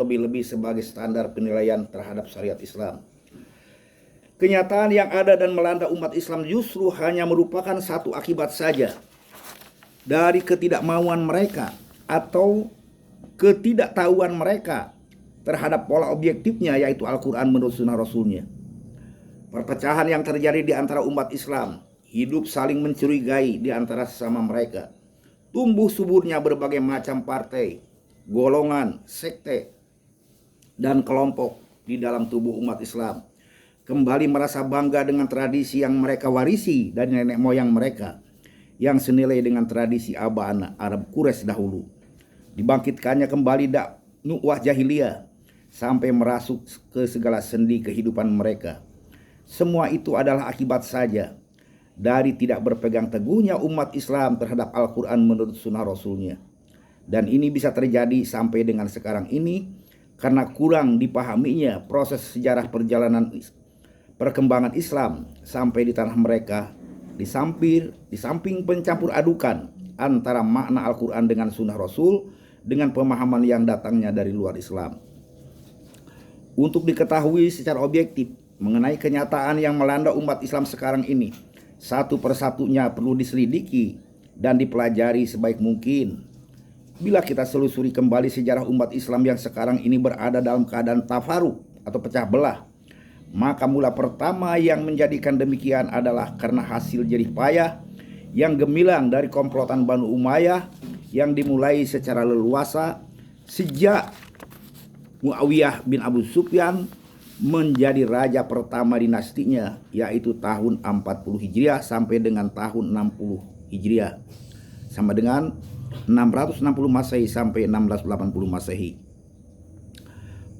terlebih-lebih sebagai standar penilaian terhadap syariat Islam. Kenyataan yang ada dan melanda umat Islam justru hanya merupakan satu akibat saja dari ketidakmauan mereka atau ketidaktahuan mereka terhadap pola objektifnya, yaitu Al-Quran menurut sunnah Rasulnya. Perpecahan yang terjadi di antara umat Islam, hidup saling mencurigai di antara sesama mereka, tumbuh suburnya berbagai macam partai, golongan, sekte, dan kelompok di dalam tubuh umat Islam, kembali merasa bangga dengan tradisi yang mereka warisi dari nenek moyang mereka, yang senilai dengan tradisi abah Arab Quraisy dahulu. Dibangkitkannya kembali dakwah jahiliyah sampai merasuk ke segala sendi kehidupan mereka. Semua itu adalah akibat saja dari tidak berpegang teguhnya umat Islam terhadap Al-Quran menurut sunnah Rasulnya. Dan ini bisa terjadi sampai dengan sekarang ini karena kurang dipahaminya proses sejarah perjalanan perkembangan Islam sampai di tanah mereka, di samping pencampur adukan antara makna Al-Quran dengan sunnah Rasul dengan pemahaman yang datangnya dari luar Islam. Untuk diketahui secara objektif mengenai kenyataan yang melanda umat Islam sekarang ini, satu persatunya perlu diselidiki dan dipelajari sebaik mungkin. Bila kita selusuri kembali sejarah umat Islam yang sekarang ini berada dalam keadaan tafaruk atau pecah belah, maka mula pertama yang menjadikan demikian adalah karena hasil jerih payah yang gemilang dari komplotan Banu Umayyah yang dimulai secara leluasa sejak Muawiyah bin Abu Sufyan menjadi raja pertama dinastinya, yaitu tahun 40 Hijriah sampai dengan tahun 60 Hijriah, sama dengan 660 Masehi sampai 1680 Masehi.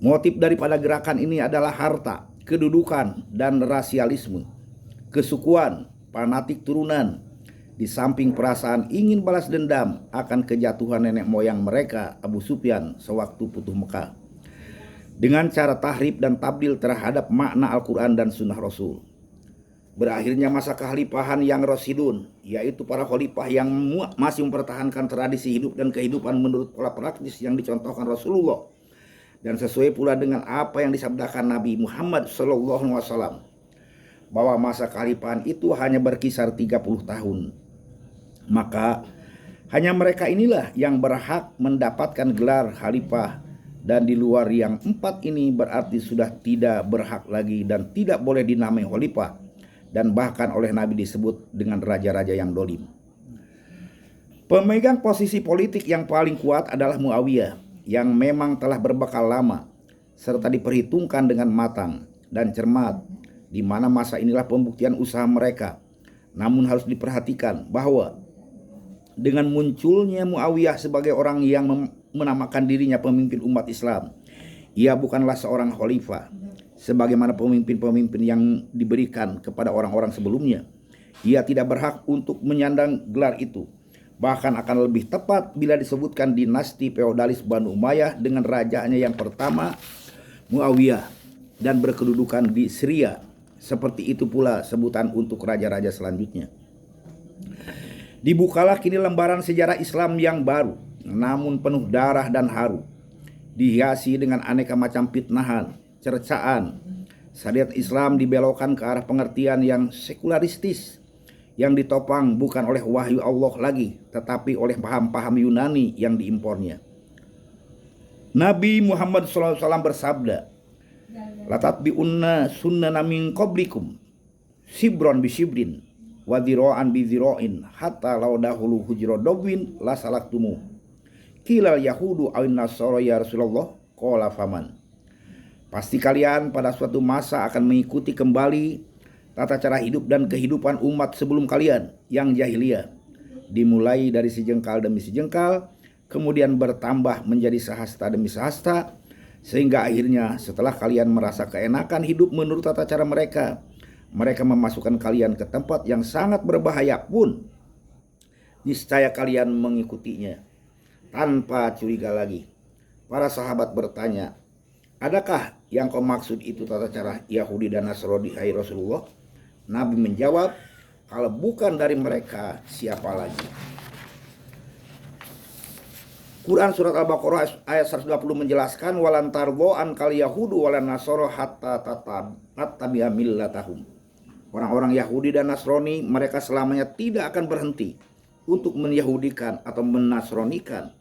Motif daripada gerakan ini adalah harta, kedudukan, dan rasialisme, kesukuan, fanatik turunan, di samping perasaan ingin balas dendam akan kejatuhan nenek moyang mereka Abu Sufyan sewaktu Futuh Mekah, dengan cara tahrif dan tabdil terhadap makna Al-Quran dan sunnah Rasul. Berakhirnya masa kekhalifahan yang Rasyidun, yaitu para khalifah yang masih mempertahankan tradisi hidup dan kehidupan menurut pola praktis yang dicontohkan Rasulullah, dan sesuai pula dengan apa yang disabdakan Nabi Muhammad SAW, bahwa masa kekhalifahan itu hanya berkisar 30 tahun. Maka hanya mereka inilah yang berhak mendapatkan gelar khalifah, dan di luar yang 4 ini berarti sudah tidak berhak lagi dan tidak boleh dinamai khalifah, dan bahkan oleh Nabi disebut dengan raja-raja yang dolim. Pemegang posisi politik yang paling kuat adalah Muawiyah, yang memang telah berbekal lama serta diperhitungkan dengan matang dan cermat, di mana masa inilah pembuktian usaha mereka. Namun harus diperhatikan bahwa dengan munculnya Muawiyah sebagai orang yang menamakan dirinya pemimpin umat Islam, ia bukanlah seorang khalifah sebagaimana pemimpin-pemimpin yang diberikan kepada orang-orang sebelumnya. Ia tidak berhak untuk menyandang gelar itu. Bahkan akan lebih tepat bila disebutkan dinasti feodalis Banu Umayyah dengan rajanya yang pertama Muawiyah dan berkedudukan di Syria. Seperti itu pula sebutan untuk raja-raja selanjutnya. Dibukalah kini lembaran sejarah Islam yang baru, namun penuh darah dan haru, dihiasi dengan aneka macam fitnahan, cercaan. Syariat Islam dibelokkan ke arah pengertian yang sekularistis, yang ditopang bukan oleh wahyu Allah lagi, tetapi oleh paham-paham Yunani yang diimpornya. Nabi Muhammad SAW bersabda, "Latatbi'unna sunnana min qablikum, sibron bi sibrin, wa dhiro'an bi dhiro'in, hatta law dahulu hujra dawin la salaktumu. Qilal yahudu awin nasara ya Rasulullah, qala faman." Pasti kalian pada suatu masa akan mengikuti kembali tata cara hidup dan kehidupan umat sebelum kalian yang jahiliyah, dimulai dari sejengkal demi sejengkal, kemudian bertambah menjadi sehasta demi sehasta, sehingga akhirnya setelah kalian merasa keenakan hidup menurut tata cara mereka, mereka memasukkan kalian ke tempat yang sangat berbahaya pun niscaya kalian mengikutinya tanpa curiga lagi. Para sahabat bertanya, "Adakah yang kau maksud itu tata cara Yahudi dan Nasrani, hai Rasulullah?" Nabi menjawab, "Kalau bukan dari mereka, siapa lagi?" Quran surat Al-Baqarah ayat 120 menjelaskan walan tarbo an kal yahudu walan nasoro hatta tattabi'a millatahum. Orang-orang Yahudi dan Nasrani mereka selamanya tidak akan berhenti untuk menyahudikan atau menasronikan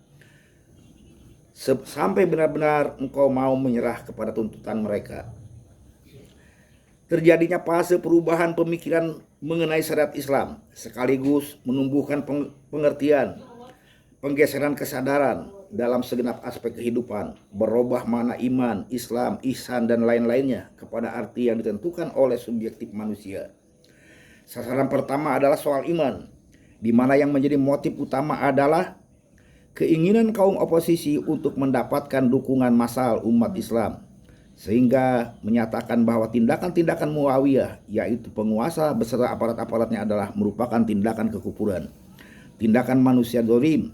sampai benar-benar engkau mau menyerah kepada tuntutan mereka. Terjadinya fase perubahan pemikiran mengenai syariat Islam sekaligus menumbuhkan pengertian, penggeseran kesadaran dalam segenap aspek kehidupan, berubah makna iman, Islam, ihsan dan lain-lainnya kepada arti yang ditentukan oleh subjektif manusia. Sasaran pertama adalah soal iman, di mana yang menjadi motif utama adalah keinginan kaum oposisi untuk mendapatkan dukungan massal umat Islam, sehingga menyatakan bahwa tindakan-tindakan Muawiyah, yaitu penguasa beserta aparat-aparatnya adalah merupakan tindakan kekufuran, tindakan manusia zalim.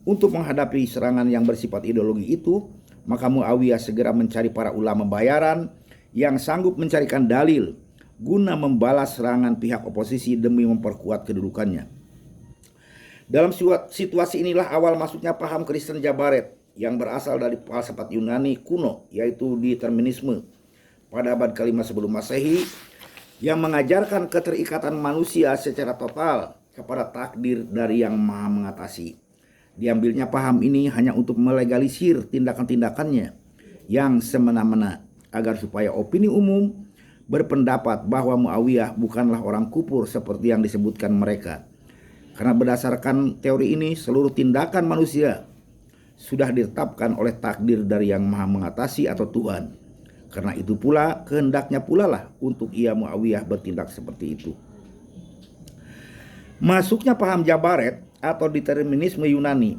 Untuk menghadapi serangan yang bersifat ideologi itu, maka Muawiyah segera mencari para ulama bayaran yang sanggup mencarikan dalil guna membalas serangan pihak oposisi demi memperkuat kedudukannya. Dalam situasi inilah awal masuknya paham Kristen Jabaret yang berasal dari filsafat Yunani kuno, yaitu determinisme pada abad ke-5 sebelum Masehi, yang mengajarkan keterikatan manusia secara total kepada takdir dari Yang Maha Mengatasi. Diambilnya paham ini hanya untuk melegalisir tindakan-tindakannya yang semena-mena agar supaya opini umum berpendapat bahwa Muawiyah bukanlah orang kufur seperti yang disebutkan mereka. Karena berdasarkan teori ini seluruh tindakan manusia sudah ditetapkan oleh takdir dari Yang Maha Mengatasi atau Tuhan. Karena itu pula kehendaknya pula lah untuk ia Muawiyah bertindak seperti itu. Masuknya paham Jabaret atau determinisme Yunani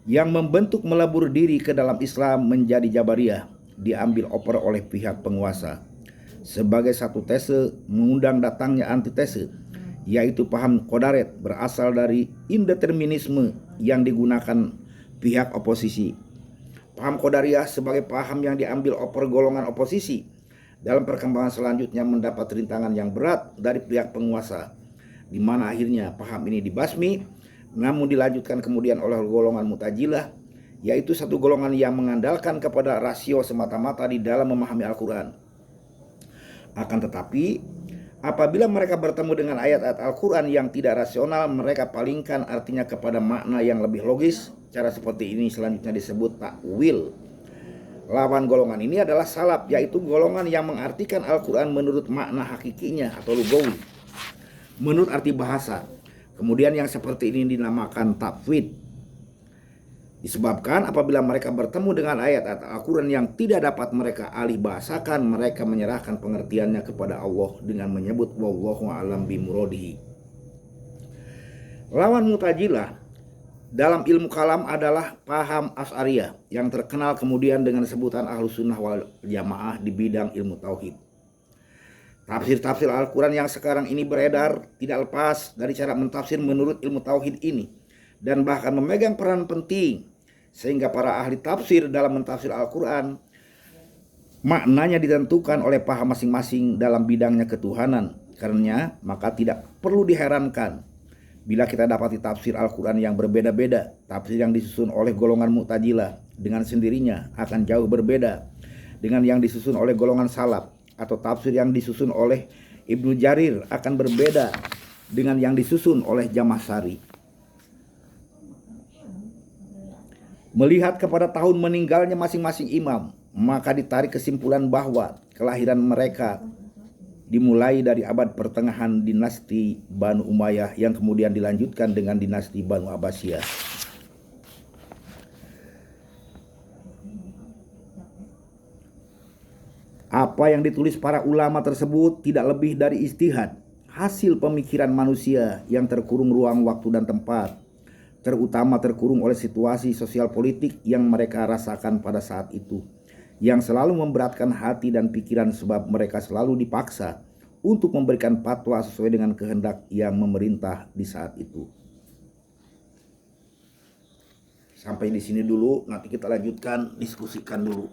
yang membentuk melebur diri ke dalam Islam menjadi Jabariyah diambil oper oleh pihak penguasa sebagai satu tese mengundang datangnya antitese, yaitu paham Qadaret berasal dari indeterminisme yang digunakan pihak oposisi. Paham Qadariyah sebagai paham yang diambil oper golongan oposisi dalam perkembangan selanjutnya mendapat rintangan yang berat dari pihak penguasa, di mana akhirnya paham ini dibasmi, namun dilanjutkan kemudian oleh golongan Mu'tazilah, yaitu satu golongan yang mengandalkan kepada rasio semata-mata di dalam memahami Al-Quran. Akan tetapi, apabila mereka bertemu dengan ayat-ayat Al-Quran yang tidak rasional, mereka palingkan artinya kepada makna yang lebih logis. Cara seperti ini selanjutnya disebut takwil. Lawan golongan ini adalah salaf, yaitu golongan yang mengartikan Al-Quran menurut makna hakikinya atau lugawi, menurut arti bahasa. Kemudian yang seperti ini dinamakan tafwid. Disebabkan apabila mereka bertemu dengan ayat-ayat Al-Quran yang tidak dapat mereka alih bahasakan, mereka menyerahkan pengertiannya kepada Allah dengan menyebut wallahu a'lam bimuradihi. Lawan Mu'tazilah dalam ilmu kalam adalah paham Asy'ariyah yang terkenal kemudian dengan sebutan Ahlus Sunnah wal Jamaah di bidang ilmu tauhid. Tafsir-tafsir Al-Quran yang sekarang ini beredar tidak lepas dari cara mentafsir menurut ilmu tauhid ini, dan bahkan memegang peran penting, sehingga para ahli tafsir dalam mentafsir Al-Quran maknanya ditentukan oleh paham masing-masing dalam bidangnya ketuhanan. Karenanya maka tidak perlu diherankan bila kita dapati tafsir Al-Quran yang berbeda-beda. Tafsir yang disusun oleh golongan Mu'tazilah dengan sendirinya akan jauh berbeda dengan yang disusun oleh golongan salaf, atau tafsir yang disusun oleh Ibnu Jarir akan berbeda dengan yang disusun oleh Jamasari. Melihat kepada tahun meninggalnya masing-masing imam, maka ditarik kesimpulan bahwa kelahiran mereka dimulai dari abad pertengahan dinasti Banu Umayyah yang kemudian dilanjutkan dengan dinasti Banu Abbasiyah. Apa yang ditulis para ulama tersebut tidak lebih dari ijtihad, hasil pemikiran manusia yang terkurung ruang waktu dan tempat, terutama terkurung oleh situasi sosial politik yang mereka rasakan pada saat itu, yang selalu memberatkan hati dan pikiran sebab mereka selalu dipaksa untuk memberikan fatwa sesuai dengan kehendak yang memerintah di saat itu. Sampai di sini dulu, nanti kita lanjutkan, diskusikan dulu.